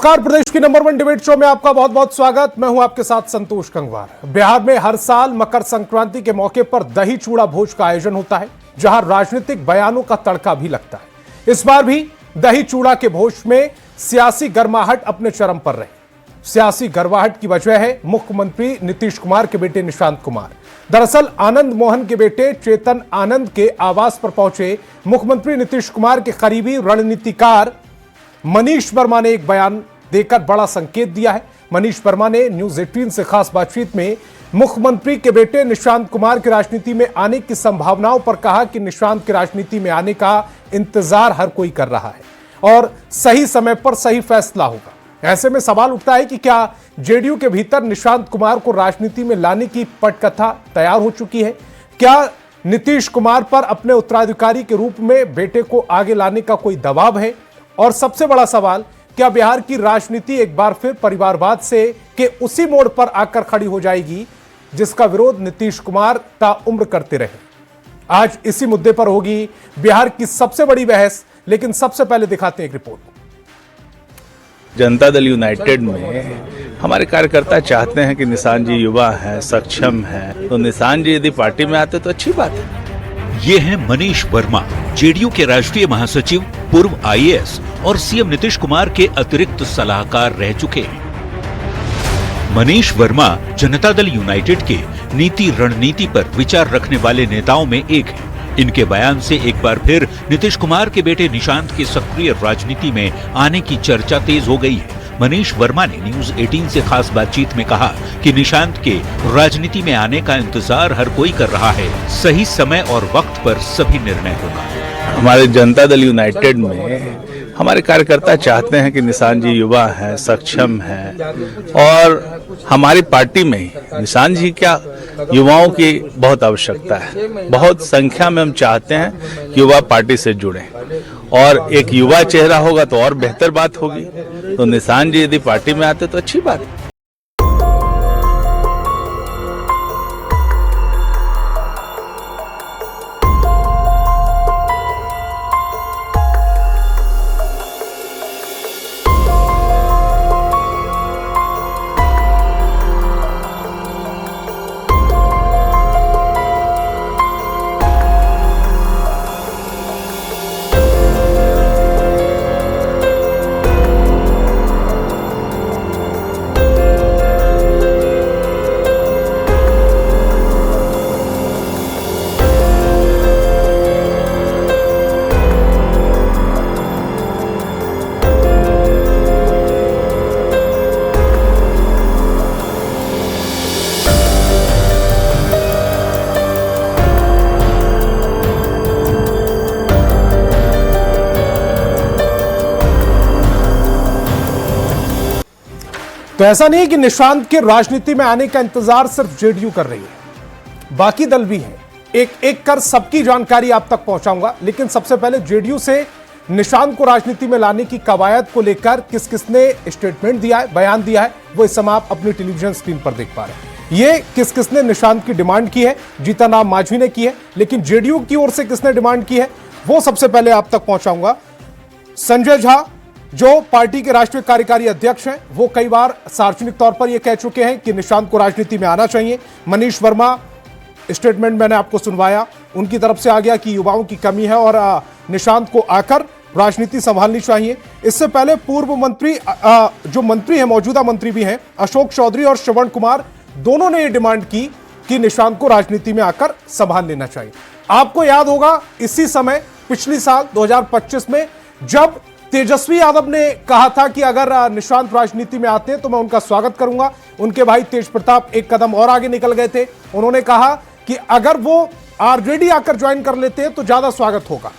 नमस्कार, प्रदेश की number 1 debate show में आपका बहुत बहुत स्वागत। मैं हूं आपके साथ संतोष गंगवार। बिहार में हर साल मकर संक्रांति के मौके पर दही चूड़ा भोज का आयोजन होता है, जहां राजनीतिक बयानों का तड़का भी लगता है। इस बार भी दही चूड़ा के भोज में सियासी गर्माहट अपने चरम पर रही। सियासी गर्माहट की वजह है मुख्यमंत्री नीतीश कुमार के बेटे निशांत कुमार। दरअसल आनंद मोहन के बेटे चेतन आनंद के आवास पर पहुंचे मुख्यमंत्री नीतीश कुमार के करीबी रणनीतिकार मनीष वर्मा ने एक बयान देकर बड़ा संकेत दिया है। मनीष वर्मा ने न्यूज 18 से खास बातचीत में मुख्यमंत्री के बेटे निशांत कुमार की राजनीति में आने की संभावनाओं पर कहा कि निशांत की राजनीति में आने का इंतजार हर कोई कर रहा है और सही समय पर सही फैसला होगा। ऐसे में सवाल उठता है कि क्या जेडीयू के भीतर निशांत कुमार को राजनीति में लाने की पटकथा तैयार हो चुकी है? क्या नीतीश कुमार पर अपने उत्तराधिकारी के रूप में बेटे को आगे लाने का कोई दबाव है? और सबसे बड़ा सवाल, क्या बिहार की राजनीति एक बार फिर परिवारवाद से के उसी मोड़ पर आकर खड़ी हो जाएगी जिसका विरोध नीतीश कुमार ताउम्र करते रहे? आज इसी मुद्दे पर होगी बिहार की सबसे बड़ी बहस, लेकिन सबसे पहले दिखाते हैं एक रिपोर्ट। जनता दल यूनाइटेड में हमारे कार्यकर्ता चाहते हैं कि निशांत जी युवा हैं, सक्षम हैं, तो निशांत जी यदि पार्टी में आते तो अच्छी बात है। ये हैं मनीष वर्मा, जेडीयू के राष्ट्रीय महासचिव, पूर्व आईएएस और सीएम नीतीश कुमार के अतिरिक्त सलाहकार रह चुके हैं। मनीष वर्मा जनता दल यूनाइटेड के नीति रणनीति पर विचार रखने वाले नेताओं में एक हैं। इनके बयान से एक बार फिर नीतीश कुमार के बेटे निशांत के सक्रिय राजनीति में आने की चर्चा तेज हो गई है। मनीष वर्मा ने न्यूज 18 से खास बातचीत में कहा कि निशांत के राजनीति में आने का इंतजार हर कोई कर रहा है। सही समय और वक्त पर सभी निर्णय होगा। हमारे जनता दल यूनाइटेड में हमारे कार्यकर्ता चाहते हैं कि निशांत जी युवा हैं, सक्षम हैं, और हमारी पार्टी में निशांत जी क्या युवाओं की बहुत आवश्यकता है। बहुत संख्या में हम चाहते हैं कि युवा पार्टी से जुड़े और एक युवा चेहरा होगा तो और बेहतर बात होगी। तो निशांत जी यदि पार्टी में आते तो अच्छी बात है। तो ऐसा नहीं कि निशांत के राजनीति में आने का इंतजार सिर्फ जेडीयू कर रही है, बाकी दल भी हैं। एक एक कर सबकी जानकारी आप तक पहुंचाऊंगा, लेकिन सबसे पहले जेडीयू से निशांत को राजनीति में लाने की कवायद को लेकर किस किसने स्टेटमेंट दिया है, बयान दिया है, वो इस समय आप अपनी टेलीविजन स्क्रीन पर देख पा रहे हैं। ये किस किसने निशांत की डिमांड की है, जीतन राम मांझी ने की है, लेकिन जेडीयू की ओर से किसने डिमांड की है वो सबसे पहले आप तक पहुंचाऊंगा। संजय झा जो पार्टी के राष्ट्रीय कार्यकारी अध्यक्ष हैं, वो कई बार सार्वजनिक तौर पर यह कह चुके हैं कि निशांत को राजनीति में आना चाहिए। मनीष वर्मा स्टेटमेंट मैंने आपको सुनवाया, उनकी तरफ से आ गया कि युवाओं की कमी है और निशांत को आकर राजनीति संभालनी चाहिए। इससे पहले पूर्व मंत्री जो मंत्री हैं, मौजूदा मंत्री भी हैं, अशोक चौधरी और श्रवण कुमार, दोनों ने यह डिमांड की कि निशांत को राजनीति में आकर संभाल लेना चाहिए। आपको याद होगा इसी समय पिछली साल 2025 में जब तेजस्वी यादव ने कहा था कि अगर निशांत राजनीति में आते हैं तो मैं उनका स्वागत करूंगा, उनके भाई तेज प्रताप एक कदम और आगे निकल गए थे। उन्होंने कहा कि अगर वो ऑलरेडी आकर ज्वाइन कर लेते हैं तो ज्यादा स्वागत होगा।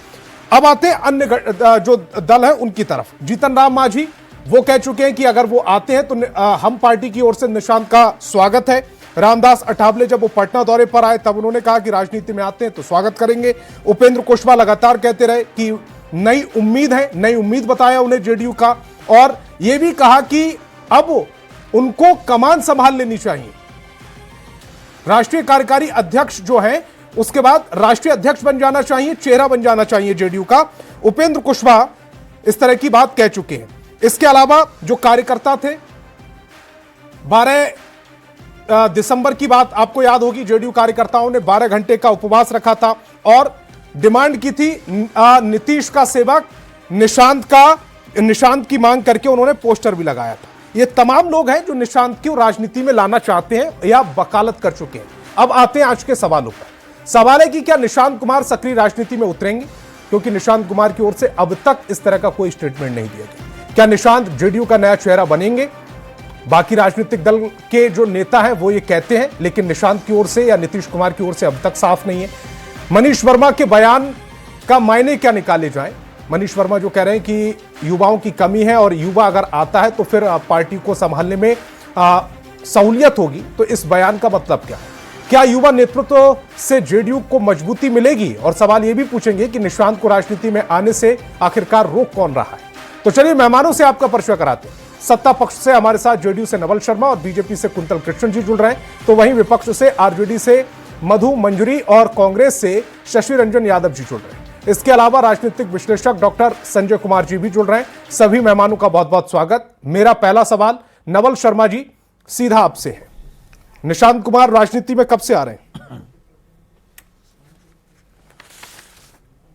अब आते हैं अन्य जो दल है उनकी तरफ। जीतन राम मांझी वो कह चुके हैं कि अगर वो आते हैं तो हम पार्टी की ओर से निशांत का स्वागत है। रामदास अठावले जब वो पटना दौरे पर आए तब उन्होंने कहा कि राजनीति में आते हैं तो स्वागत करेंगे। उपेंद्र कुशवाहा लगातार कहते रहे कि नई उम्मीद है, नई उम्मीद बताया उन्हें जेडीयू का, और यह भी कहा कि अब उनको कमान संभाल लेनी चाहिए। राष्ट्रीय कार्यकारी अध्यक्ष जो है उसके बाद राष्ट्रीय अध्यक्ष बन जाना चाहिए, चेहरा बन जाना चाहिए जेडीयू का। उपेंद्र कुशवाहा इस तरह की बात कह चुके हैं। इसके अलावा जो कार्यकर्ता थे, 12 दिसंबर की बात आपको याद होगी, जेडीयू कार्यकर्ताओं ने 12 घंटे का उपवास रखा था और डिमांड की थी नीतीश का सेवक निशांत की मांग करके उन्होंने पोस्टर भी लगाया था। ये तमाम लोग हैं जो निशांत को राजनीति में लाना चाहते हैं या वकालत कर चुके हैं। अब आते हैं आज के सवालों पर। सवाल है कि क्या निशांत कुमार सक्रिय राजनीति में उतरेंगे, क्योंकि निशांत कुमार की ओर से अब तक इस तरह का कोई स्टेटमेंट नहीं दिया गया। क्या निशांत जेडीयू का नया चेहरा बनेंगे? बाकी राजनीतिक दल के जो नेता हैं वो ये कहते हैं, लेकिन निशांत की ओर से या नीतीश कुमार की ओर से अब तक साफ नहीं है। मनीष वर्मा के बयान का मायने क्या निकाले जाएं? मनीष वर्मा जो कह रहे हैं कि युवाओं की कमी है और युवा अगर आता है तो फिर पार्टी को संभालने में सहूलियत होगी, तो इस बयान का मतलब क्या है? क्या युवा नेतृत्व से जेडीयू को मजबूती मिलेगी? और सवाल यह भी पूछेंगे कि निशांत को राजनीति में आने से आखिरकार रोक कौन रहा है? तो चलिए मेहमानों से आपका परिचय कराते हैं। सत्ता पक्ष से हमारे साथ जेडीयू से नवल शर्मा और बीजेपी से कुंतल कृष्ण जी जुड़ रहे हैं, तो वहीं विपक्ष से आरजेडी से मधु मंजरी और कांग्रेस से शशि रंजन यादव जी जुड़ रहे हैं। इसके अलावा राजनीतिक विश्लेषक डॉक्टर संजय कुमार जी भी जुड़ रहे हैं। सभी मेहमानों का बहुत बहुत स्वागत। मेरा पहला सवाल नवल शर्मा जी सीधा आपसे है। निशांत कुमार राजनीति में कब से आ रहे हैं?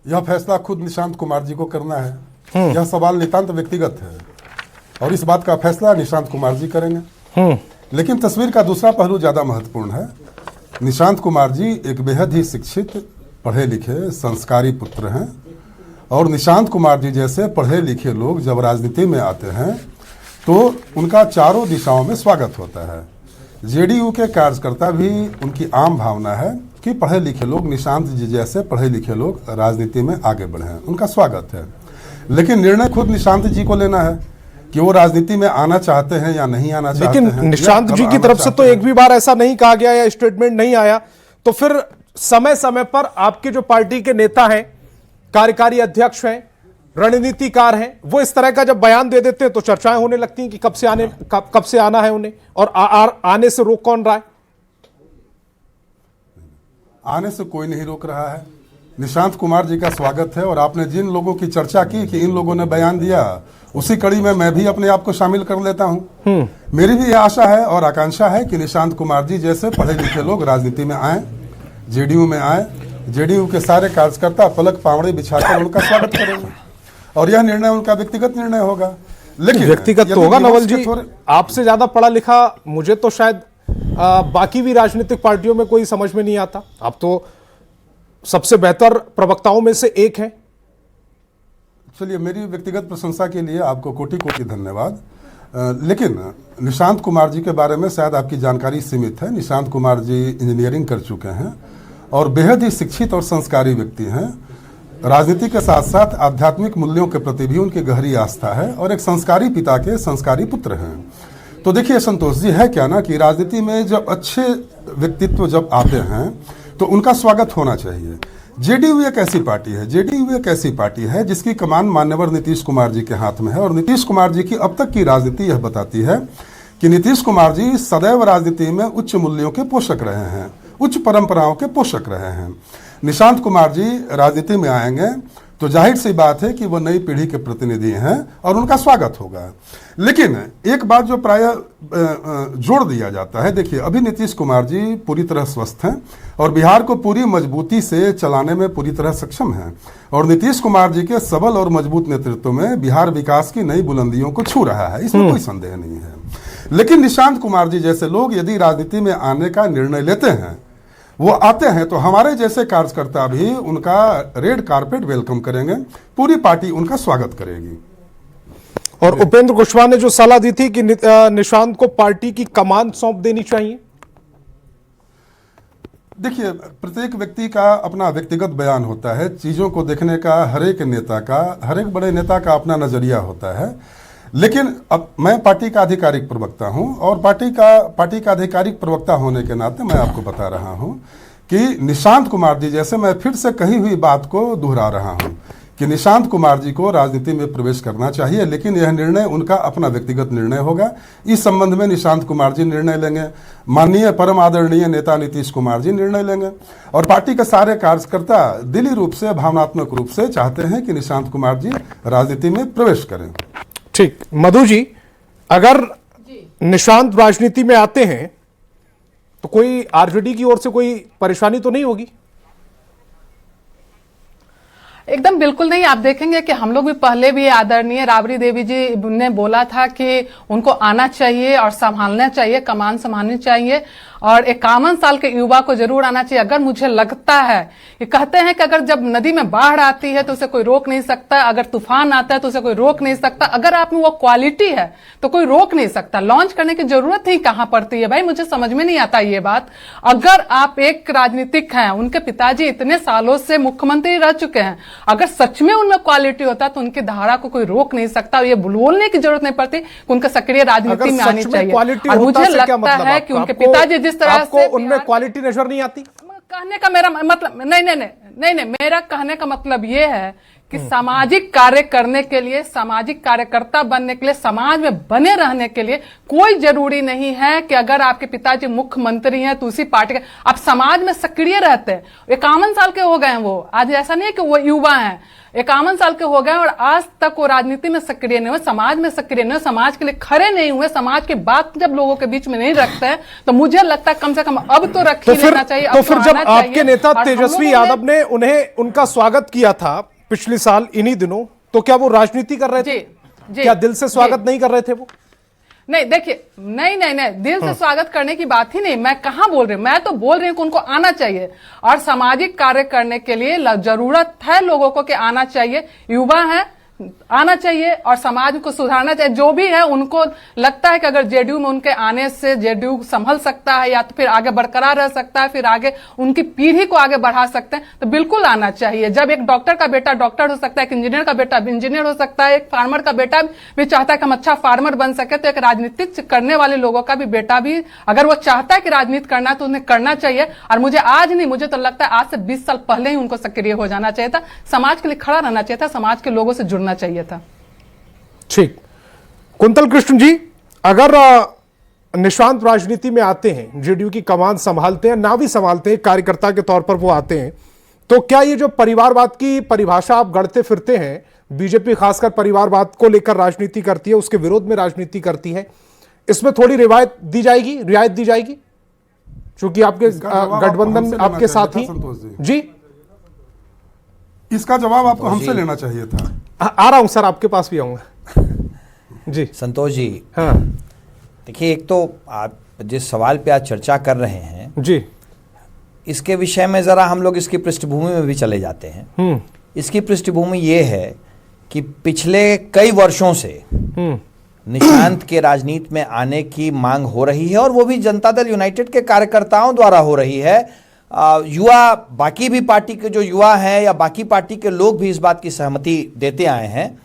यह फैसला खुद निशांत कुमार जी को करना है। यह सवाल नितांत व्यक्तिगत है और इस बात का फैसला निशांत कुमार जी करेंगे। लेकिन तस्वीर का दूसरा पहलू ज्यादा महत्वपूर्ण है। निशांत कुमार जी एक बेहद ही शिक्षित, पढ़े लिखे, संस्कारी पुत्र हैं और निशांत कुमार जी जैसे पढ़े लिखे लोग जब राजनीति में आते हैं तो उनका चारों दिशाओं में स्वागत होता है। जेडीयू के कार्यकर्ता भी, उनकी आम भावना है कि पढ़े लिखे लोग, निशांत जी जैसे पढ़े लिखे लोग राजनीति में आगे बढ़े, उनका स्वागत है। लेकिन निर्णय खुद निशांत जी को लेना है कि वो राजनीति में आना चाहते हैं या नहीं आना चाहते हैं। लेकिन निशांत जी की तरफ से तो एक भी बार ऐसा नहीं कहा गया या स्टेटमेंट नहीं आया, तो फिर समय समय पर आपके जो पार्टी के नेता हैं, कार्यकारी अध्यक्ष हैं, रणनीतिकार हैं, वो इस तरह का जब बयान दे देते हैं तो चर्चाएं होने लगती हैं कि कब से आना है उन्हें और आने से रोक कौन रहा है? आने से कोई नहीं रोक रहा है। निशांत कुमार जी का स्वागत है और आपने जिन लोगों की चर्चा की कि इन लोगों ने बयान दिया, उसी कड़ी में मैं भी अपने आप को शामिल कर लेता हूं। मेरी भी यह आशा है और आकांक्षा है कि निशांत कुमार जी जैसे पढ़े लिखे लोग राजनीति में आए, जेडीयू में आए, जेडीयू के सारे कार्यकर्ता पलक पावड़े बिछाकर उनका स्वागत करेंगे और यह निर्णय उनका व्यक्तिगत निर्णय होगा। लेकिन व्यक्तिगत तो होगा नवल जी, आपसे ज्यादा पढ़ा लिखा मुझे तो शायद बाकी भी राजनीतिक पार्टियों में कोई समझ में नहीं आता। आप तो सबसे बेहतर प्रवक्ताओं में से एक हैं। चलिए, मेरी व्यक्तिगत प्रशंसा के लिए आपको कोटि कोटि धन्यवाद। लेकिन निशांत कुमार जी के बारे में शायद आपकी जानकारी सीमित है। निशांत कुमार जी इंजीनियरिंग कर चुके हैं और बेहद ही शिक्षित और संस्कारी व्यक्ति हैं। राजनीति के साथ साथ आध्यात्मिक मूल्यों के प्रति भी उनकी गहरी आस्था है और एक संस्कारी पिता के संस्कारी पुत्र हैं। तो देखिए संतोष जी, है क्या ना कि राजनीति में जब अच्छे व्यक्तित्व जब आते हैं तो उनका स्वागत होना चाहिए। जेडीयू एक ऐसी पार्टी है, जेडीयू एक ऐसी पार्टी है जिसकी कमान मान्यवर नीतीश कुमार जी के हाथ में है और नीतीश कुमार जी की अब तक की राजनीति यह बताती है कि नीतीश कुमार जी सदैव राजनीति में उच्च मूल्यों के पोषक रहे हैं, उच्च परंपराओं के पोषक रहे हैं। निशांत कुमार जी राजनीति में आएंगे तो जाहिर सी बात है कि वो नई पीढ़ी के प्रतिनिधि हैं और उनका स्वागत होगा। लेकिन एक बात जो प्रायः जोड़ दिया जाता है, देखिए अभी नीतीश कुमार जी पूरी तरह स्वस्थ हैं और बिहार को पूरी मजबूती से चलाने में पूरी तरह सक्षम हैं और नीतीश कुमार जी के सबल और मजबूत नेतृत्व में बिहार विकास की नई बुलंदियों को छू रहा है, इसमें कोई संदेह नहीं है। लेकिन निशांत कुमार जी जैसे लोग यदि राजनीति में आने का निर्णय लेते हैं, वो आते हैं, तो हमारे जैसे कार्यकर्ता भी उनका रेड कारपेट वेलकम करेंगे, पूरी पार्टी उनका स्वागत करेगी। और उपेंद्र कुशवाहा ने जो सलाह दी थी कि निशांत को पार्टी की कमान सौंप देनी चाहिए। देखिए, प्रत्येक व्यक्ति का अपना व्यक्तिगत बयान होता है, चीजों को देखने का हर एक नेता का, हर एक बड़े नेता का अपना नजरिया होता है। लेकिन अब मैं पार्टी का आधिकारिक प्रवक्ता हूं और पार्टी का आधिकारिक प्रवक्ता होने के नाते मैं आपको बता रहा हूं कि निशांत कुमार जी जैसे, मैं फिर से कही हुई बात को दोहरा रहा हूं कि निशांत कुमार जी को राजनीति में प्रवेश करना चाहिए, लेकिन यह निर्णय उनका अपना व्यक्तिगत निर्णय होगा। इस संबंध में निशांत कुमार जी निर्णय लेंगे, माननीय परम आदरणीय नेता नीतीश कुमार जी निर्णय लेंगे और पार्टी के सारे कार्यकर्ता दिली रूप से, भावनात्मक रूप से चाहते हैं कि निशांत कुमार जी राजनीति में प्रवेश करें। ठीक, मधु जी, अगर निशांत राजनीति में आते हैं तो कोई आरजेडी की ओर से कोई परेशानी तो नहीं होगी? एकदम बिल्कुल नहीं। आप देखेंगे कि हम लोग भी पहले भी आदरणीय राबड़ी देवी जी ने बोला था कि उनको आना चाहिए और संभालना चाहिए, कमान संभालनी चाहिए, और 51 साल के युवा को जरूर आना चाहिए। अगर मुझे लगता है कि कहते हैं कि अगर जब नदी में बाढ़ आती है तो उसे कोई रोक नहीं सकता, अगर तूफान आता है तो उसे कोई रोक नहीं सकता, अगर आप में वो क्वालिटी है तो कोई रोक नहीं सकता। लॉन्च करने की जरूरत ही कहां पड़ती है भाई, मुझे समझ में नहीं आता ये बात। अगर आप एक राजनीतिक हैं, उनके पिताजी इतने सालों से मुख्यमंत्री रह चुके हैं, अगर सच में उनमें क्वालिटी होता तो उनकी धारा को कोई रोक नहीं सकता। ये बोलने की जरूरत नहीं पड़ती कि उनका सक्रिय राजनीति में आनी चाहिए। और मुझे लगता है कि उनके पिताजी जिस तरह आपको उनमें क्वालिटी नजर नहीं आती? कहने का मेरा मतलब नहीं, मेरा कहने का मतलब ये है कि सामाजिक कार्य करने के लिए, सामाजिक कार्यकर्ता बनने के लिए, समाज में बने रहने के लिए कोई जरूरी नहीं है कि अगर आपके पिताजी मुख्यमंत्री हैं तो उसी पार्टी के आप समाज में सक्रिय रहते हैं। 51 साल के हो गए हैं वो, आज ऐसा नहीं है कि वो युवा हैं, 51 साल के हो गए और आज तक वो राजनीति में सक्रिय नहीं हुए, समाज में सक्रिय नहीं हुए, समाज के लिए खड़े नहीं हुए। समाज की बात जब लोगों के बीच में नहीं रखते हैं तो मुझे लगता है कम से कम अब तो रख ही लेना चाहिए। तो फिर जब आपके नेता तेजस्वी यादव ने उनका स्वागत किया था पिछले साल इन्हीं दिनों, तो क्या वो राजनीति कर रहे थे? क्या दिल से स्वागत नहीं कर रहे थे वो? नहीं, देखिए, नहीं, दिल से स्वागत करने की बात ही नहीं। मैं कहां बोल रही हूं, मैं तो बोल रही हूं कि उनको आना चाहिए और सामाजिक कार्य करने के लिए जरूरत है लोगों को कि आना चाहिए। युवा है, आना चाहिए और समाज को सुधारना चाहिए। जो भी है उनको लगता है कि अगर जेडीयू में उनके आने से जेडीयू संभल सकता है या तो फिर आगे बरकरार रह सकता है, फिर आगे उनकी पीढ़ी को आगे बढ़ा सकते हैं, तो बिल्कुल आना चाहिए। जब एक डॉक्टर का बेटा डॉक्टर हो सकता है, एक इंजीनियर का बेटा इंजीनियर हो सकता है, एक फार्मर का बेटा भी चाहता है कि हम अच्छा फार्मर बन सके, तो एक राजनीतिक करने वाले लोगों का भी बेटा भी अगर वो चाहता है कि राजनीति करना तो उन्हें करना चाहिए। और मुझे आज नहीं, मुझे तो लगता है आज से 20 साल पहले ही उनको सक्रिय हो जाना चाहिए था, समाज के लिए खड़ा रहना चाहिए था, समाज के लोगों से जुड़ना चाहिए था। ठीक, कुंतल कृष्ण जी, अगर निशांत राजनीति में आते हैं, जेडीयू की कमान संभालते हैं, ना भी संभालते हैं, कार्यकर्ता के तौर पर वो आते हैं, तो क्या ये जो परिवारवाद की परिभाषा आप गढ़ते फिरते हैं, बीजेपी खासकर परिवारवाद को लेकर राजनीति करती है, उसके विरोध में राजनीति करती है, इसमें थोड़ी रियायत दी जाएगी क्योंकि आपके गठबंधन आपके साथ ही जी? इसका जवाब आपको हमसे लेना चाहिए था। आ रहा हूं सर, आपके पास भी आऊंगा जी। संतोष जी, हाँ, देखिए, एक तो आप जिस सवाल पे आज चर्चा कर रहे हैं जी, इसके विषय में जरा हम लोग इसकी पृष्ठभूमि में भी चले जाते हैं। इसकी पृष्ठभूमि ये है कि पिछले कई वर्षों से निशांत के राजनीति में आने की मांग हो रही है और वो भी जनता दल यूनाइटेड के कार्यकर्ताओं द्वारा हो रही है। युवा, बाकी भी पार्टी के जो युवा हैं या बाकी पार्टी के लोग भी इस बात की सहमति देते आए हैं।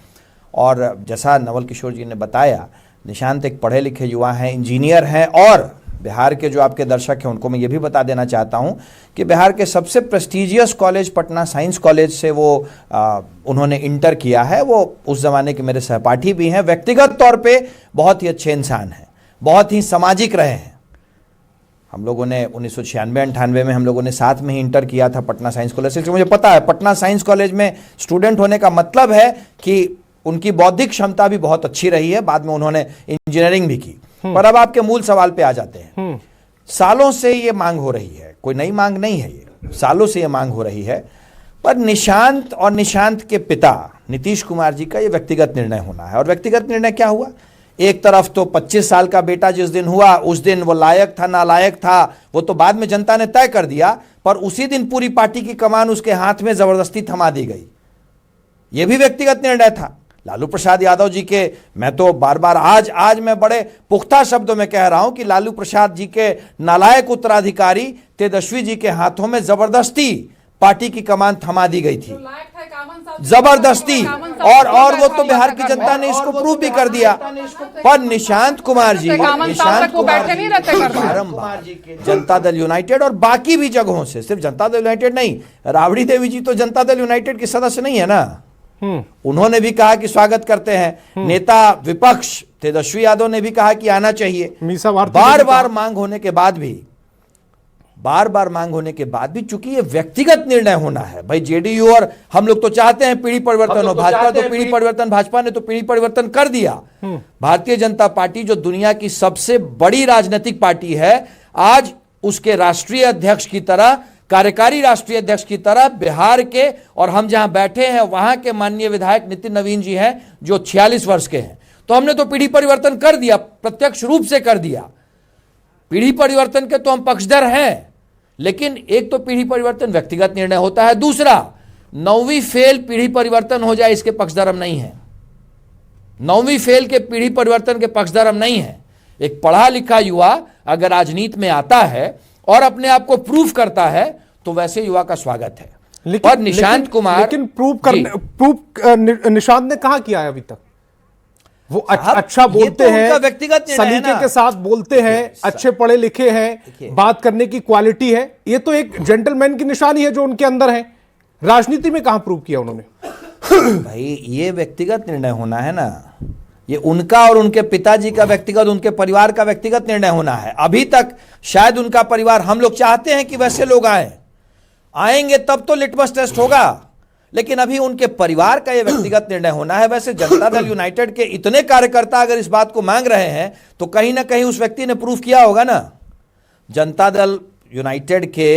और जैसा नवल किशोर जी ने बताया, निशांत एक पढ़े लिखे युवा हैं, इंजीनियर हैं, और बिहार के जो आपके दर्शक हैं उनको मैं ये भी बता देना चाहता हूं कि बिहार के सबसे prestigious college Patna science college से वो उन्होंने इंटर किया है। वो उस ज़माने के मेरे सहपाठी भी हैं, व्यक्तिगत तौर पे बहुत ही अच्छे इंसान हैं, बहुत ही सामाजिक रहे हैं। हम लोगों ने 1996-98 में हम लोगों ने साथ में ही इंटर किया था पटना साइंस कॉलेज से। मुझे पता है पटना साइंस कॉलेज में स्टूडेंट होने का मतलब है कि उनकी बौद्धिक क्षमता भी बहुत अच्छी रही है। बाद में उन्होंने इंजीनियरिंग भी की। पर अब आपके मूल सवाल पे आ जाते हैं। सालों से ये मांग हो रही है, कोई नई मांग नहीं है, ये सालों से ये मांग हो रही है। पर निशांत और निशांत के पिता नीतीश कुमार जी का ये व्यक्तिगत निर्णय होना है। और व्यक्तिगत निर्णय क्या हुआ? एक तरफ तो 25 साल का बेटा जिस दिन हुआ उस दिन वो लायक था नालायक था वो तो बाद में जनता ने तय कर दिया, पर उसी दिन पूरी पार्टी की कमान उसके हाथ में जबरदस्ती थमा दी गई। ये भी व्यक्तिगत निर्णय था। लालू प्रसाद यादव जी के, मैं तो बार बार आज मैं बड़े पुख्ता शब्दों में कह रहा हूं कि लालू प्रसाद जी के नालायक उत्तराधिकारी तेजस्वी जी के हाथों में जबरदस्ती पार्टी की कमान थमा दी गई थी, जबरदस्ती। और वो तो बिहार की जनता ने इसको प्रूव भी कर दिया। पर निशांत कुमार जी बारंबार जनता दल यूनाइटेड और बाकी भी जगहों से, सिर्फ जनता दल यूनाइटेड नहीं, राबड़ी देवी जी तो जनता दल यूनाइटेड की सदस्य नहीं है ना, उन्होंने भी कहा कि स्वागत करते हैं। नेता विपक्ष तेजस्वी यादव ने भी कहा कि आना चाहिए। बार बार मांग होने के बाद भी बार बार मांग होने के बाद भी, चूंकि ये व्यक्तिगत निर्णय होना है, भाई जेडीयू और हम लोग तो चाहते हैं पीढ़ी परिवर्तन हो, भाजपा तो पीढ़ी परिवर्तन, भाजपा ने तो पीढ़ी परिवर्तन कर दिया। भारतीय जनता पार्टी जो दुनिया की सबसे बड़ी राजनीतिक पार्टी है, आज उसके राष्ट्रीय अध्यक्ष की तरह, कार्यकारी राष्ट्रीय अध्यक्ष की तरह बिहार के और हम जहां बैठे हैं वहां के माननीय विधायक नितिन नवीन जी हैं जो 46 वर्ष के हैं। तो हमने तो पीढ़ी परिवर्तन कर दिया, प्रत्यक्ष रूप से कर दिया। पीढ़ी परिवर्तन के तो हम पक्षधर हैं, लेकिन एक तो पीढ़ी परिवर्तन व्यक्तिगत निर्णय होता है, दूसरा 9वीं फेल पीढ़ी परिवर्तन हो जाए इसके पक्षधर हम नहीं है। 9वीं फेल के पीढ़ी परिवर्तन के पक्षधर हम नहीं है। एक पढ़ा लिखा युवा अगर राजनीति में आता है और अपने आप को प्रूव करता है तो वैसे युवा का स्वागत है। और निशांत कुमार, लेकिन प्रूव निशांत ने कहा किया है अभी तक? वो अच्छा बोलते हैं, व्यक्तिगत सलीके के साथ बोलते हैं, अच्छे पढ़े लिखे हैं, बात करने की क्वालिटी है, ये तो एक जेंटलमैन की निशानी है जो उनके अंदर है। राजनीति में कहां प्रूव किया उन्होंने? भाई ये व्यक्तिगत निर्णय होना है ना, ये उनका और उनके पिताजी का व्यक्तिगत, उनके परिवार का व्यक्तिगत निर्णय होना है। अभी तक शायद उनका परिवार, हम लोग चाहते हैं कि वैसे लोग आएंगे तब तो लिटमस टेस्ट होगा, लेकिन अभी उनके परिवार का यह व्यक्तिगत निर्णय होना है। वैसे जनता दल यूनाइटेड के इतने कार्यकर्ता अगर इस बात को मांग रहे हैं तो कहीं ना कहीं उस व्यक्ति ने प्रूफ किया होगा ना। जनता दल यूनाइटेड के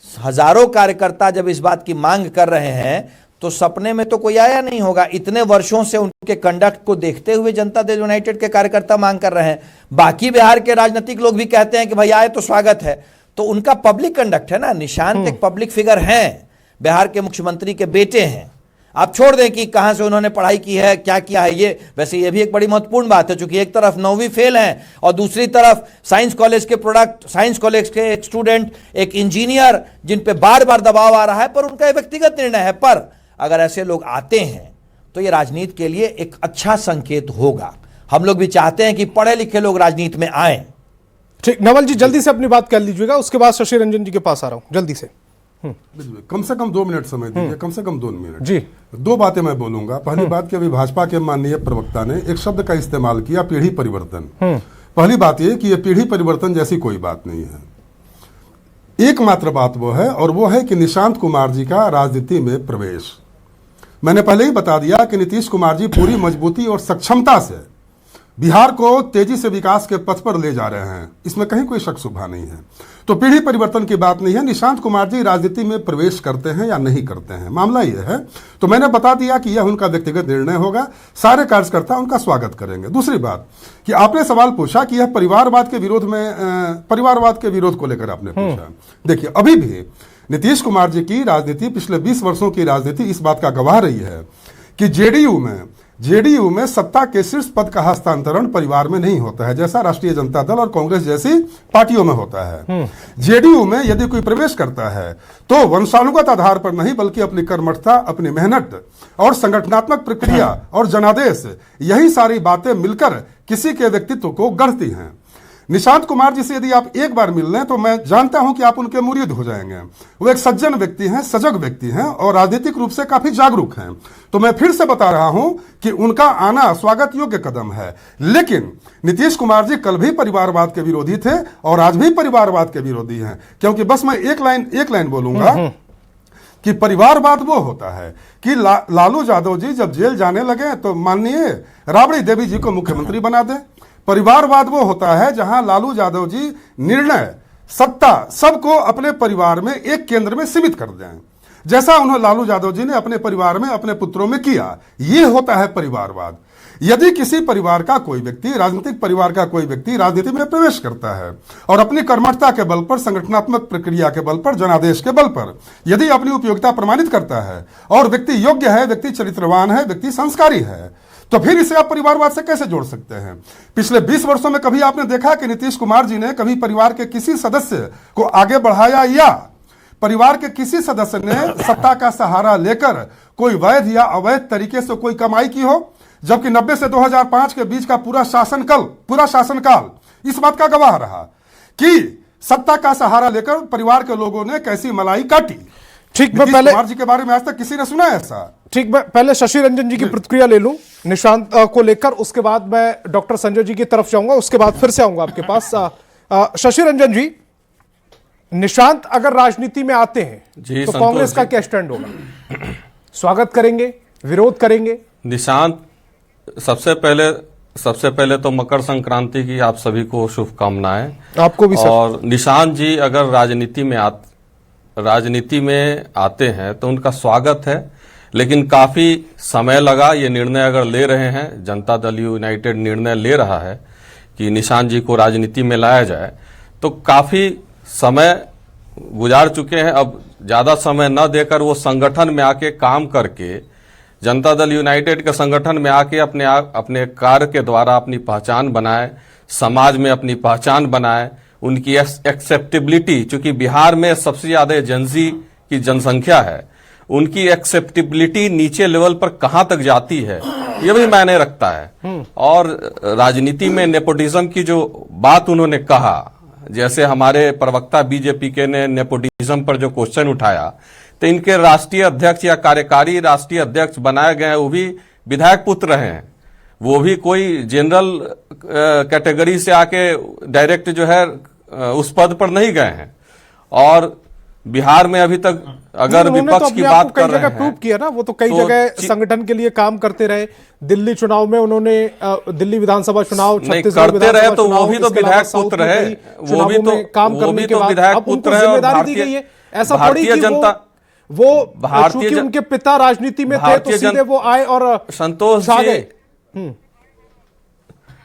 हजारों कार्यकर्ता जब इस बात की मांग कर रहे हैं तो सपने में तो कोई आया नहीं होगा। इतने वर्षों से उनके कंडक्ट को देखते हुए जनता दल यूनाइटेड के कार्यकर्ता मांग कर रहे हैं। बाकी बिहार के राजनीतिक लोग भी कहते हैं कि भाई आए तो स्वागत है, तो उनका पब्लिक कंडक्ट है ना। निशांत एक पब्लिक फिगर हैं, बिहार के मुख्यमंत्री के बेटे हैं। आप छोड़ दें कि कहां से उन्होंने पढ़ाई की है, क्या किया है, ये वैसे ये भी एक बड़ी महत्वपूर्ण बात है, क्योंकि एक तरफ 9वीं फेल हैं और दूसरी तरफ साइंस कॉलेज के प्रोडक्ट, साइंस कॉलेज के एक स्टूडेंट, एक इंजीनियर जिन पे बार बार दबाव आ रहा है, पर उनका व्यक्तिगत निर्णय है। पर अगर ऐसे लोग आते हैं तो ये राजनीति के लिए एक अच्छा संकेत होगा। हम लोग भी चाहते हैं कि पढ़े लिखे लोग राजनीति में आए। ठीक, नवल जी जल्दी से अपनी बात कर लीजिएगा, उसके बाद शशि रंजन जी के पास आ रहा हूं जल्दी से। कम से कम 2 मिनट समय दीजिए, कम से कम 2 मिनट जी। 2 बातें मैं बोलूंगा। पहली बात कि अभी भाजपा के माननीय प्रवक्ता ने एक शब्द का इस्तेमाल किया, पीढ़ी परिवर्तन। पहली बात यह कि यह पीढ़ी परिवर्तन जैसी कोई बात नहीं है। एकमात्र बात वो है, और वो है कि निशांत कुमार जी का राजनीति में प्रवेश। मैंने पहले ही बता दिया कि नीतीश कुमार जी पूरी मजबूती और सक्षमता से बिहार को तेजी से विकास के पथ पर ले जा रहे हैं, इसमें कहीं कोई शक शुबा नहीं है। तो पीढ़ी परिवर्तन की बात नहीं है। निशांत कुमार जी राजनीति में प्रवेश करते हैं या नहीं करते हैं, मामला यह है। तो मैंने बता दिया कि यह उनका व्यक्तिगत निर्णय होगा, सारे कार्यकर्ता उनका स्वागत करेंगे। दूसरी बात कि आपने सवाल पूछा कि यह परिवारवाद के विरोध में, परिवारवाद के विरोध को लेकर आपने पूछा। देखिए, अभी भी नीतीश कुमार जी की राजनीति, पिछले 20 वर्षों की राजनीति इस बात का गवाह रही है कि जेडीयू में सत्ता के शीर्ष पद का हस्तांतरण परिवार में नहीं होता है, जैसा राष्ट्रीय जनता दल और कांग्रेस जैसी पार्टियों में होता है। जेडीयू में यदि कोई प्रवेश करता है तो वंशानुगत आधार पर नहीं, बल्कि अपनी कर्मठता, अपनी मेहनत और संगठनात्मक प्रक्रिया और जनादेश, यही सारी बातें मिलकर किसी के व्यक्तित्व को गढ़ती हैं। निशांत कुमार जी से यदि आप एक बार मिल लें तो मैं जानता हूं कि आप उनके मुरीद हो जाएंगे। वो एक सज्जन व्यक्ति हैं, सजग व्यक्ति हैं और राजनीतिक रूप से काफी जागरूक हैं। तो मैं फिर से बता रहा हूं कि उनका आना स्वागत योग्य कदम है। लेकिन नीतीश कुमार जी कल भी परिवारवाद के विरोधी थे और आज भी परिवारवाद के विरोधी हैं, क्योंकि बस मैं एक लाइन बोलूंगा कि परिवारवाद वो होता है कि लालू यादव जी जब जेल जाने लगे तो माननीय राबड़ी देवी जी को मुख्यमंत्री बना दे। परिवारवाद वो होता है जहां लालू यादव जी निर्णय, सत्ता सबको अपने परिवार में एक केंद्र में सीमित कर दें, जैसा उन्होंने लालू यादव जी ने अपने परिवार में, अपने पुत्रों में किया। ये होता है परिवारवाद। यदि किसी परिवार का कोई व्यक्ति, राजनीतिक परिवार का कोई व्यक्ति राजनीति में प्रवेश करता है और अपनी कर्मठता के बल पर, संगठनात्मक प्रक्रिया के बल पर, जनादेश के बल पर यदि अपनी उपयोगिता प्रमाणित करता है और व्यक्ति योग्य है, व्यक्ति चरित्रवान है, व्यक्ति संस्कारी है, तो फिर इसे आप परिवारवाद से कैसे जोड़ सकते हैं? पिछले 20 वर्षों में कभी आपने देखा कि नीतीश कुमार जी ने कभी परिवार के किसी सदस्य को आगे बढ़ाया या परिवार के किसी सदस्य ने सत्ता का सहारा लेकर कोई वैध या अवैध तरीके से कोई कमाई की हो? जबकि 90 से 2005 के बीच का पूरा शासनकाल इस बात का गवाह रहा कि सत्ता का सहारा लेकर परिवार के लोगों ने कैसी मलाई काटी। ठीक, मैं पहले कुमार जी के बारे में आज तक किसी ने सुना ऐसा? ठीक, मैं पहले शशि रंजन जी की प्रतिक्रिया ले लूं निशांत को लेकर, उसके बाद मैं डॉक्टर संजय जी की तरफ जाऊंगा, उसके बाद फिर से आऊंगा आपके पास। शशि रंजन जी, निशांत अगर राजनीति में आते हैं जी, तो संतोष कांग्रेस का जी। क्या स्टैंड होगा? स्वागत करेंगे, विरोध करेंगे? निशांत, सबसे पहले तो मकर संक्रांति की आप सभी को शुभकामनाएं। आपको भी सर। और निशांत जी अगर राजनीति में आते हैं तो उनका स्वागत है, लेकिन काफी समय लगा। ये निर्णय अगर ले रहे हैं, जनता दल यूनाइटेड निर्णय ले रहा है कि निशांत जी को राजनीति में लाया जाए, तो काफी समय गुजार चुके हैं। अब ज्यादा समय न देकर वो संगठन में आके काम करके, जनता दल यूनाइटेड के संगठन में आके अपने कार्य के द्वारा अपनी पहचान बनाए, समाज में अपनी पहचान बनाए। उनकी एक्सेप्टेबिलिटी, चूंकि बिहार में सबसे ज्यादा जेंजी की जनसंख्या है, उनकी एक्सेप्टेबिलिटी नीचे लेवल पर कहां तक जाती है ये भी मायने रखता है। और राजनीति में नेपोटिज्म की जो बात उन्होंने कहा, जैसे हमारे प्रवक्ता बीजेपी के ने नेपोटिज्म पर जो क्वेश्चन उठाया, तो इनके राष्ट्रीय अध्यक्ष या कार्यकारी राष्ट्रीय अध्यक्ष बनाए गए वो भी विधायक पुत्र हैं। वो भी कोई जनरल कैटेगरी से आके डायरेक्ट जो है उस पद पर नहीं गए हैं। और बिहार में अभी तक अगर विपक्ष की बात कर रहे हैं, प्रूव किया ना, वो तो कई जगह संगठन के लिए काम करते रहे। दिल्ली चुनाव में उन्होंने दिल्ली विधानसभा चुनाव करते रहे, तो वो भी तो विधायक पुत्र है, वो भी तो काम करने के बाद विधायक पुत्र है। और ऐसा भारतीय जनता वो चूंकि उनके पिता राजनीति में थे तो सीधे वो आए और संतोष जी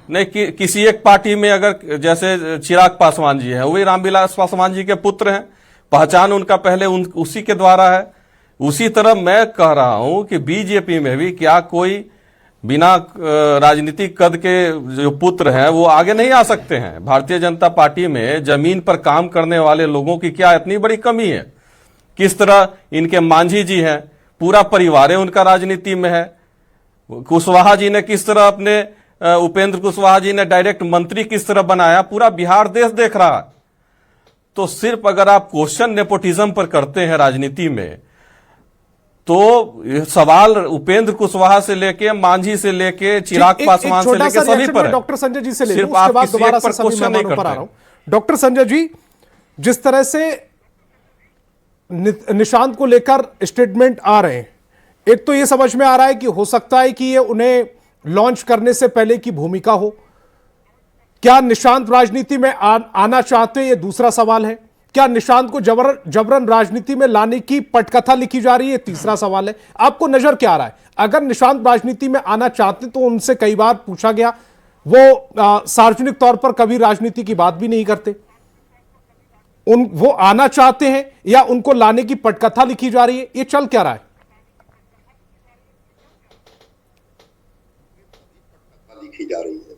नहीं किसी एक पार्टी में, अगर जैसे चिराग पासवान जी हैं, वही रामविलास पासवान जी के पुत्र हैं, पहचान उनका पहले उसी के द्वारा है। उसी तरह मैं कह रहा हूं कि बीजेपी में भी क्या कोई बिना राजनीतिक कद के जो पुत्र हैं वो आगे नहीं आ सकते हैं? भारतीय जनता पार्टी में जमीन पर काम करने वाले लोगों की क्या इतनी बड़ी कमी है? किस तरह इनके मांझी जी हैं, पूरा परिवार उनका राजनीति में है। कुशवाहा जी ने किस तरह अपने उपेंद्र कुशवाहा जी ने डायरेक्ट मंत्री किस तरह बनाया, पूरा बिहार देश देख रहा है। तो सिर्फ अगर आप क्वेश्चन नेपोटिज्म पर करते हैं राजनीति में, तो सवाल उपेंद्र कुशवाहा से लेके, मांझी से लेके, चिराग पासवान से लेके सभी पर है। डॉक्टर संजय जी से ले सिर्फ उसके आप बाद किसी दोबारा एक पर से सभी क्वेश्चन नहीं मेहमानों पर आ करते रहा हूं। डॉक्टर संजय जी, जिस तरह से निशांत को लेकर स्टेटमेंट आ रहे हैं, एक तो यह समझ में आ रहा है कि हो सकता है कि ये उन्हें लॉन्च करने से पहले की भूमिका हो। क्या निशांत राजनीति में आना चाहते हैं? ये दूसरा सवाल है। क्या निशांत को जबरन राजनीति में लाने की पटकथा लिखी जा रही है? तीसरा सवाल है। आपको नजर क्या आ रहा है? अगर निशांत राजनीति में आना चाहते तो उनसे कई बार पूछा गया, वो सार्वजनिक तौर पर कभी राजनीति की बात भी नहीं करते। वो आना चाहते हैं या उनको लाने की पटकथा लिखी जा रही है? ये चल क्या रहा है? लिखी जा रही है,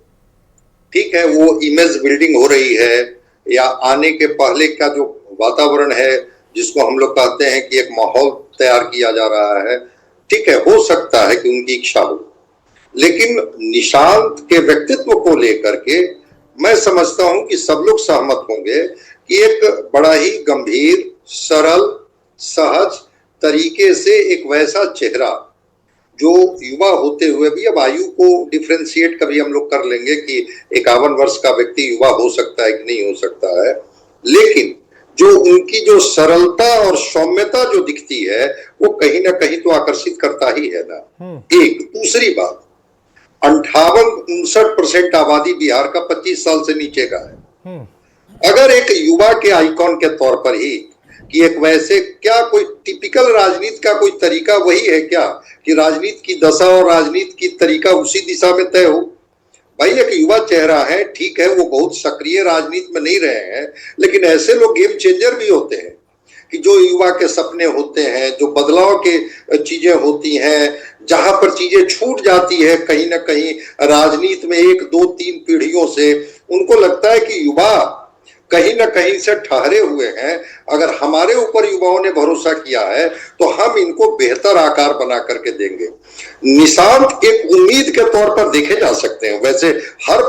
ठीक है, वो इमेज बिल्डिंग हो रही है, या आने के पहले का जो वातावरण है जिसको हम लोग कहते हैं कि एक माहौल तैयार किया जा रहा है, ठीक है, हो सकता है कि उनकी इच्छा हो। लेकिन निशांत के व्यक्तित्व को लेकर के मैं समझता हूं कि सब लोग सहमत होंगे कि एक बड़ा ही गंभीर, सरल, सहज तरीके से एक वैसा चेहरा जो युवा होते हुए भी, अब आयु को डिफरेंशिएट कभी हम लोग कर लेंगे कि 51 वर्ष का व्यक्ति युवा हो सकता है कि नहीं हो सकता है, लेकिन जो उनकी जो सरलता और सौम्यता जो दिखती है वो कहीं ना कहीं तो आकर्षित करता ही है ना। एक दूसरी बात, 58-59% आबादी बिहार का 25 साल से नीचे का है। अगर एक युवा के आइकॉन के तौर पर ही कि एक वैसे, क्या कोई टिपिकल राजनीति का कोई तरीका वही है क्या कि राजनीति की दशा और राजनीति की तरीका उसी दिशा में तय हो? भाई एक युवा चेहरा है, ठीक है, वो बहुत सक्रिय राजनीति में नहीं रहे हैं, लेकिन ऐसे लोग गेम चेंजर भी होते हैं कि जो युवा के सपने होते हैं, जो बदलाव के चीजें होती हैं, जहां पर चीजें छूट जाती है कहीं ना कहीं राजनीति में 1, 2, 3 पीढ़ियों से, उनको लगता है कि युवा कहीं ना कहीं से ठहरे हुए हैं। अगर हमारे ऊपर युवाओं ने भरोसा किया है तो हम इनको बेहतर आकार बना करके देंगे। निशांत एक उम्मीद के तौर पर देखे जा सकते हैं। वैसे हर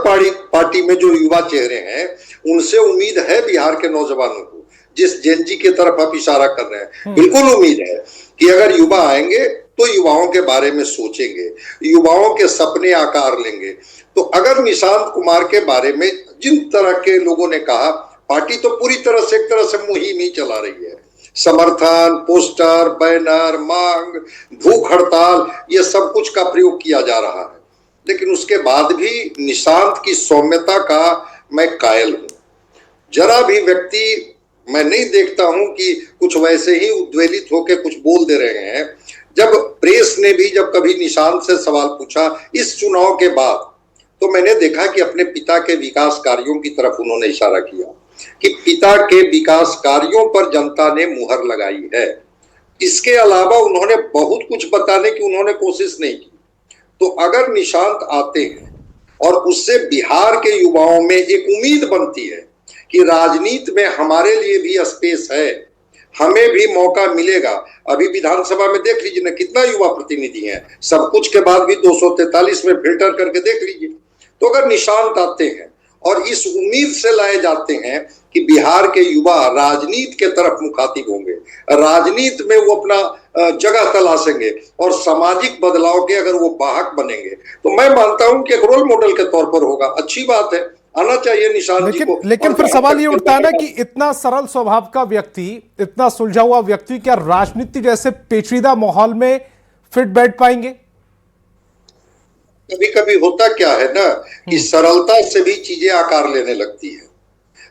पार्टी में जो युवा चेहरे हैं उनसे उम्मीद है बिहार के नौजवानों को, जिस जेनजी की तरफ आप इशारा कर रहे हैं, बिल्कुल उम्मीद है कि अगर युवा आएंगे तो युवाओं के बारे में सोचेंगे, युवाओं के सपने आकार लेंगे। तो अगर निशांत कुमार के बारे में जिन तरह के लोगों ने कहा, पार्टी तो पूरी तरह से एक तरह से मुहिम ही चला रही है। समर्थन, पोस्टर, बैनर, मांग, भूख हड़ताल, ये सब कुछ का प्रयोग किया जा रहा है। लेकिन उसके बाद भी निशांत की सौम्यता का मैं कायल हूं। जरा भी व्यक्ति मैं नहीं देखता हूं कि कुछ वैसे ही उद्वेलित होकर कुछ बोल दे रहे हैं। जब प्रेस ने भी जब कभी निशांत से सवाल पूछा इस चुनाव के बाद, तो मैंने देखा कि अपने पिता के विकास कार्यों की तरफ उन्होंने इशारा किया कि पिता के विकास कार्यों पर जनता ने मुहर लगाई है। इसके अलावा उन्होंने बहुत कुछ बताने की उन्होंने कोशिश नहीं की। तो अगर निशांत आते हैं और उससे बिहार के युवाओं में एक उम्मीद बनती है कि राजनीति में हमारे लिए भी स्पेस है, हमें भी मौका मिलेगा। अभी विधानसभा में देख लीजिए ना कितना युवा प्रतिनिधि हैं, सब कुछ के बाद भी 243 में फिल्टर करके देख लीजिए। तो अगर निशांत आते हैं और इस उम्मीद से लाए जाते हैं कि बिहार के युवा राजनीति के तरफ मुखातिब होंगे, राजनीति में वो अपना जगह तलाशेंगे और सामाजिक बदलाव के अगर वो वाहक बनेंगे, तो मैं मानता हूं कि एक रोल मॉडल के तौर पर होगा। अच्छी बात है, आना चाहिए निशांत जी को। लेकिन फिर सवाल ये उठता है ना कि इतना सरल स्वभाव का व्यक्ति, इतना सुलझा हुआ व्यक्ति, क्या राजनीति जैसे पेचीदा माहौल में फिट बैठ पाएंगे? कभी कभी होता क्या है ना कि सरलता से भी चीजें आकार लेने लगती है।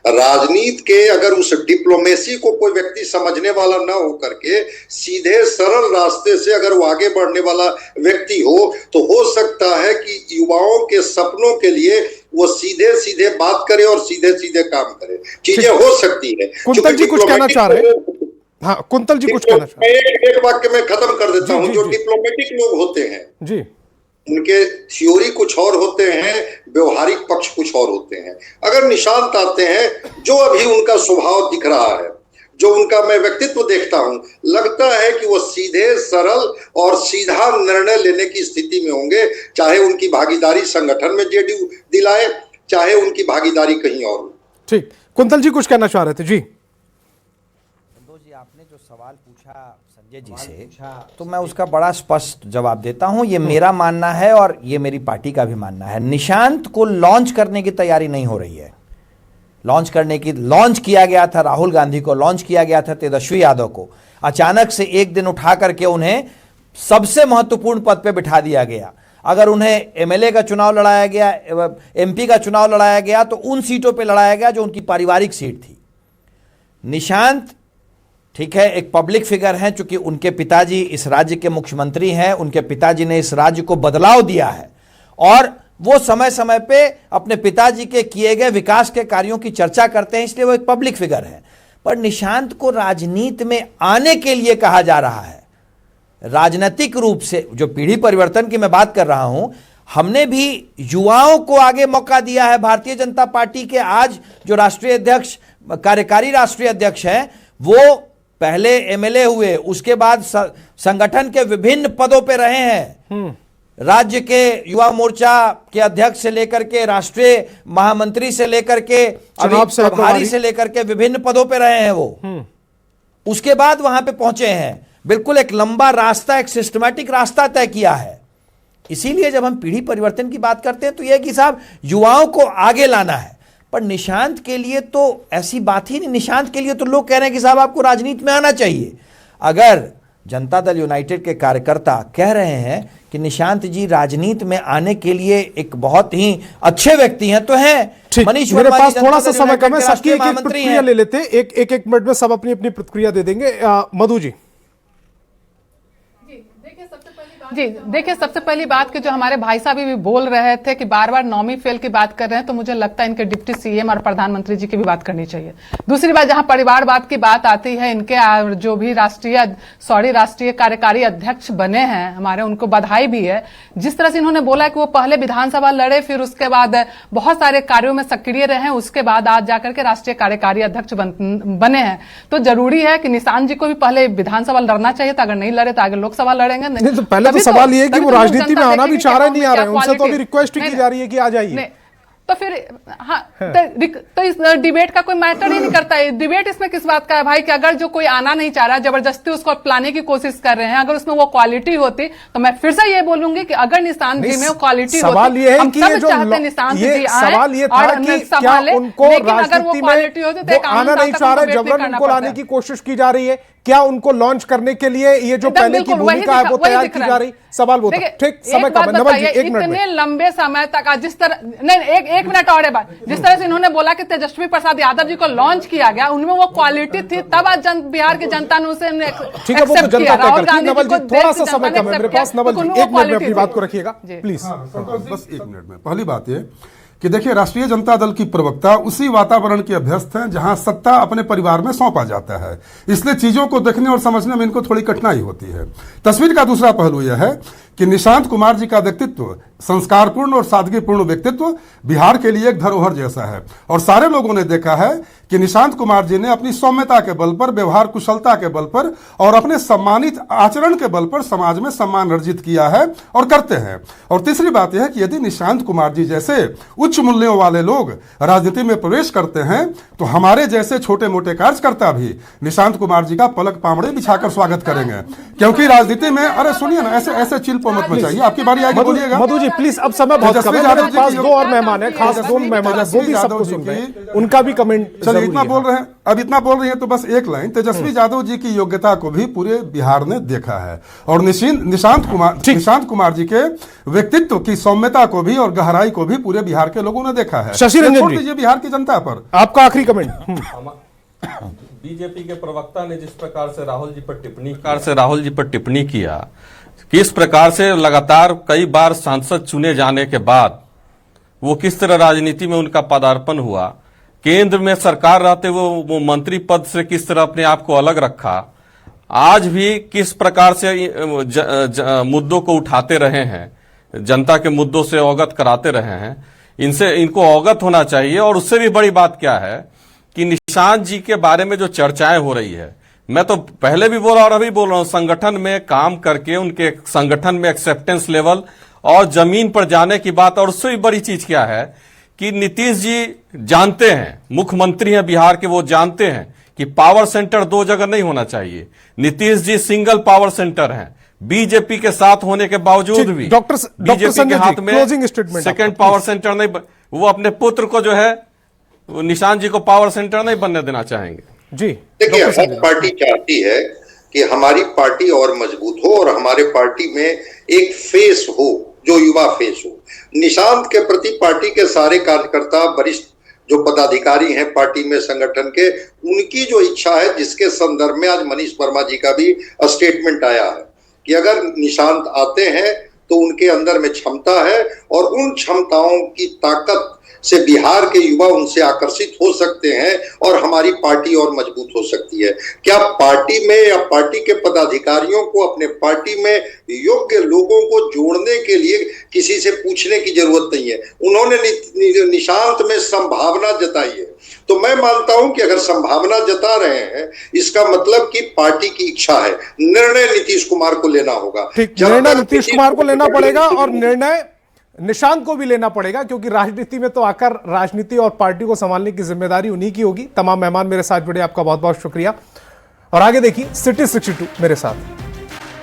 राजनीति के अगर उस डिप्लोमेसी को कोई व्यक्ति समझने वाला ना हो करके सीधे सरल रास्ते से अगर वो आगे बढ़ने वाला व्यक्ति हो, तो हो सकता है कि युवाओं के सपनों के लिए वो सीधे सीधे बात करे और सीधे सीधे काम करे। चीजें हो सकती है। कुंतल जी कुछ कहना चाह रहे हैं? हाँ, कुंतल जी कुछ कहना चाह रहे हैं? एक वाक्य में खत्म कर देता हूं। जो डिप्लोमेटिक लोग होते हैं जी, उनके थ्योरी कुछ और होते हैं, व्यवहारिक पक्ष कुछ और होते हैं। अगर निशांत आते हैं, जो अभी उनका स्वभाव दिख रहा है, जो उनका मैं व्यक्तित्व देखता हूं, लगता है कि वो सीधे सरल और सीधा निर्णय लेने की स्थिति में होंगे, चाहे उनकी भागीदारी संगठन में जेडीयू दिलाए, चाहे उनकी भागीदारी कहीं और हो। ठीक, कुंतल जी कुछ कहना चाह रहे थे? जी जी, आपने जो सवाल पूछा संजय जी से, तो मैं उसका बड़ा स्पष्ट जवाब देता हूं। ये मेरा मानना है और ये मेरी पार्टी का भी मानना है। निशांत को लॉन्च करने की तैयारी नहीं हो रही है। लॉन्च किया गया था, राहुल गांधी को लॉन्च किया गया था, तेजस्वी यादव को अचानक से एक दिन उठा करके उन्हें सबसे महत्वपूर्ण पद पे बिठा दिया गया। अगर उन्हें एमएलए का चुनाव लड़ाया गया, एमपी का चुनाव लड़ाया गया, तो उन सीटों पे लड़ाया गया जो उनकी पारिवारिक सीट थी। निशांत ठीक है, एक पब्लिक फिगर हैं, चूंकि उनके पिताजी इस राज्य के मुख्यमंत्री हैं, उनके पिताजी ने इस राज्य को बदलाव दिया है और वो समय समय पे अपने पिताजी के किए गए विकास के कार्यों की चर्चा करते हैं, इसलिए वो एक पब्लिक फिगर है। पर निशांत को राजनीति में आने के लिए कहा जा रहा है। राजनीतिक रूप से जो पीढ़ी परिवर्तन की मैं बात कर रहा हूं, हमने भी युवाओं को आगे मौका दिया है। भारतीय जनता पार्टी के आज जो राष्ट्रीय अध्यक्ष, कार्यकारी राष्ट्रीय अध्यक्ष हैं, वो पहले एमएलए हुए, उसके बाद संगठन के विभिन्न पदों पे रहे हैं। राज्य के युवा मोर्चा के अध्यक्ष से लेकर के राष्ट्रीय महामंत्री से लेकर के प्रभारी से लेकर के विभिन्न पदों पे रहे हैं वो। उसके बाद वहां पे पहुंचे हैं। बिल्कुल एक लंबा रास्ता, एक सिस्टमैटिक रास्ता तय किया है। इसीलिए जब हम पीढ़ी परिवर्तन की बात करते हैं तो यह कि साहब युवाओं को आगे लाना है। पर निशांत के लिए तो ऐसी बात ही नहीं। निशांत के लिए तो लोग कह रहे हैं कि साहब आपको राजनीति में आना चाहिए। अगर जनता दल यूनाइटेड के कार्यकर्ता कह रहे हैं कि निशांत जी राजनीति में आने के लिए एक बहुत ही अच्छे व्यक्ति हैं, तो हैं। मनीष, मेरे पास थोड़ा सा समय कम है, सबकी एक प्रतिक्रिया ले लेते हैं। एक मिनट में सब अपनी अपनी प्रतिक्रिया दे देंगे। मधु जी। जी देखिए, सबसे पहली बात कि जो हमारे भाई साहब भी बोल रहे थे कि बार बार नॉमी फेल की बात कर रहे हैं, तो मुझे लगता है इनके डिप्टी सीएम और प्रधानमंत्री जी की भी बात करनी चाहिए। दूसरी बात, जहां परिवारवाद की बात आती है, इनके जो भी राष्ट्रीय कार्यकारी अध्यक्ष बने हैं हमारे, उनको बधाई भी है। जिस तरह से इन्होंने बोला कि वो पहले विधानसभा लड़े, फिर उसके बाद बहुत सारे कार्यों में सक्रिय रहे, उसके बाद आज जाकर के राष्ट्रीय कार्यकारी अध्यक्ष बने हैं। तो जरूरी है कि निशांत जी को भी पहले विधानसभा लड़ना चाहिए था। अगर नहीं लड़े तो आगे लोकसभा लड़ेंगे। नहीं तो पहले सवाल ये है कि वो राजनीति में आना भी चाह रहे, नहीं आ रहे, उनसे तो अभी रिक्वेस्ट की जा रही है कि आ जाइए। तो फिर हाँ तो इस डिबेट का कोई मैटर ही नहीं करता है। डिबेट इसमें किस बात का है भाई कि अगर जो कोई आना नहीं चाह रहा, जबरदस्ती उसको लाने की कोशिश कर रहे हैं, अगर उसमें वो क्वालिटी होती तो मैं फिर से ये बोलूंगी कि अगर निशांत जी में वो क्वालिटी होती, हम सब चाहते निशांत जी आए सवाल ये था कि क्या उनको राजनीति में वो आना नहीं चाह रहे, जबरन उनको लाने की कोशिश की जा रही है, क्या उनको लॉन्च करने के लिए ये जो पहले की भूमिका है वो तैयार की जा रही? सवाल वो था। ठीक, समय का नवल जी, एक मिनट इतने लंबे समय तक जिस तरह नहीं एक मिनट और है बात, जिस तरह से इन्होंने बोला कि तेजस्वी प्रसाद यादव जी को लॉन्च किया गया, उनमें वो क्वालिटी थी, तब आज बिहार की जनता ने उसे ठीक है, वो तो जनता तय करती है। नवल जी थोड़ा सा समय कम है मेरे पास, नवल जी 1 मिनट में अपनी बात को रखिएगा प्लीज। बस 1 मिनट में। पहली बात ये कि देखिए, राष्ट्रीय जनता दल की प्रवक्ता उसी वातावरण के अभ्यस्त हैं जहां सत्ता अपने परिवार में सौंपा जाता है, इसलिए चीजों को देखने और समझने में इनको थोड़ी कठिनाई होती है। तस्वीर का दूसरा पहलू यह है कि निशांत कुमार जी का व्यक्तित्व, संस्कारपूर्ण और सादगीपूर्ण व्यक्तित्व बिहार के लिए एक धरोहर जैसा है, और सारे लोगों ने देखा है कि निशांत कुमार जी ने अपनी सौम्यता के बल पर, व्यवहार कुशलता के बल पर और अपने सम्मानित आचरण के बल पर समाज में सम्मान अर्जित किया है और करते हैं। और तीसरी बात यह है कि यदि निशांत कुमार जी जैसे उच्च मूल्यों वाले लोग राजनीति में प्रवेश करते हैं तो हमारे जैसे छोटे मोटे कार्यकर्ता भी निशांत कुमार जी का पलक पामड़े बिछाकर स्वागत करेंगे, क्योंकि राजनीति में, अरे सुनिए ना, ऐसे ऐसे चिल मत मचाइए, आपकी बारी आएगी, बोलिएगा। मधु जी प्लीज, अब समय बहुत कम है, मेरे पास 2 और मेहमान हैं, खास 2 मेहमान हैं, वो भी सबको सुन रहे हैं, उनका भी कमेंट। चलिए, इतना बोल रहे हैं, अब इतना बोल रही है तो बस एक लाइन, तेजस्वी यादव जी की योग्यता को भी पूरे बिहार ने देखा है, और निशांत कुमार जी के व्यक्तित्व की सौम्यता को भी और गहराई को भी पूरे बिहार के लोगों ने देखा है। शशि रंजन छोड़ दीजिए बिहार की जनता पर, आपका आखिरी कमेंट। बीजेपी के प्रवक्ता ने जिस प्रकार से राहुल जी पर टिप्पणी किया, किस प्रकार से लगातार कई बार सांसद चुने जाने के बाद वो किस तरह राजनीति में उनका पदार्पण हुआ, केंद्र में सरकार रहते वो मंत्री पद से किस तरह अपने आप को अलग रखा, आज भी किस प्रकार से मुद्दों को उठाते रहे हैं, जनता के मुद्दों से अवगत कराते रहे हैं, इनको अवगत होना चाहिए। और उससे भी बड़ी बात क्या है कि निशांत जी के बारे में जो चर्चाएं हो रही है, मैं तो पहले भी बोला और अभी बोल रहा हूं, संगठन में काम करके उनके संगठन में एक्सेप्टेंस लेवल और जमीन पर जाने की बात, और उससे भी बड़ी चीज क्या है कि नीतीश जी जानते हैं, मुख्यमंत्री हैं बिहार के, वो जानते हैं कि पावर सेंटर 2 जगह नहीं होना चाहिए। Nitish ji single power centre हैं, बीजेपी के साथ होने के बावजूद भी बीजेपी के हाथ में सेकंड पावर सेंटर नहीं, वो अपने पुत्र को जो है निशांत जी को पावर सेंटर नहीं बनने देना चाहेंगे। जी देखिए, हर पार्टी चाहती है कि हमारी पार्टी और मजबूत हो और हमारे पार्टी में एक फेस हो, जो युवा फेस हो। निशांत के प्रति पार्टी के सारे कार्यकर्ता, वरिष्ठ जो पदाधिकारी हैं पार्टी में, संगठन के, उनकी जो इच्छा है, जिसके संदर्भ में आज मनीष वर्मा जी का भी स्टेटमेंट आया है कि अगर निशांत आते हैं तो उनके अंदर में क्षमता है और उन क्षमताओं की ताकत से बिहार के युवा उनसे आकर्षित हो सकते हैं और हमारी पार्टी और मजबूत हो सकती है। क्या पार्टी में या पार्टी के पदाधिकारियों को अपने पार्टी में योग्य लोगों को जोड़ने के लिए किसी से पूछने की जरूरत नहीं है? उन्होंने निशांत में संभावना जताई है, तो मैं मानता हूं कि अगर संभावना जता रहे हैं, इसका मतलब कि पार्टी की इच्छा है। निर्णय नीतीश कुमार को लेना होगा, निर्णय नीतीश कुमार को लेना पड़ेगा और निर्णय निशांत को भी लेना पड़ेगा, क्योंकि राजनीति में तो आकर राजनीति और पार्टी को संभालने की जिम्मेदारी उन्हीं की होगी। तमाम मेहमान मेरे साथ जुड़े, आपका बहुत बहुत शुक्रिया। और आगे देखिए सिटी 62 मेरे साथ।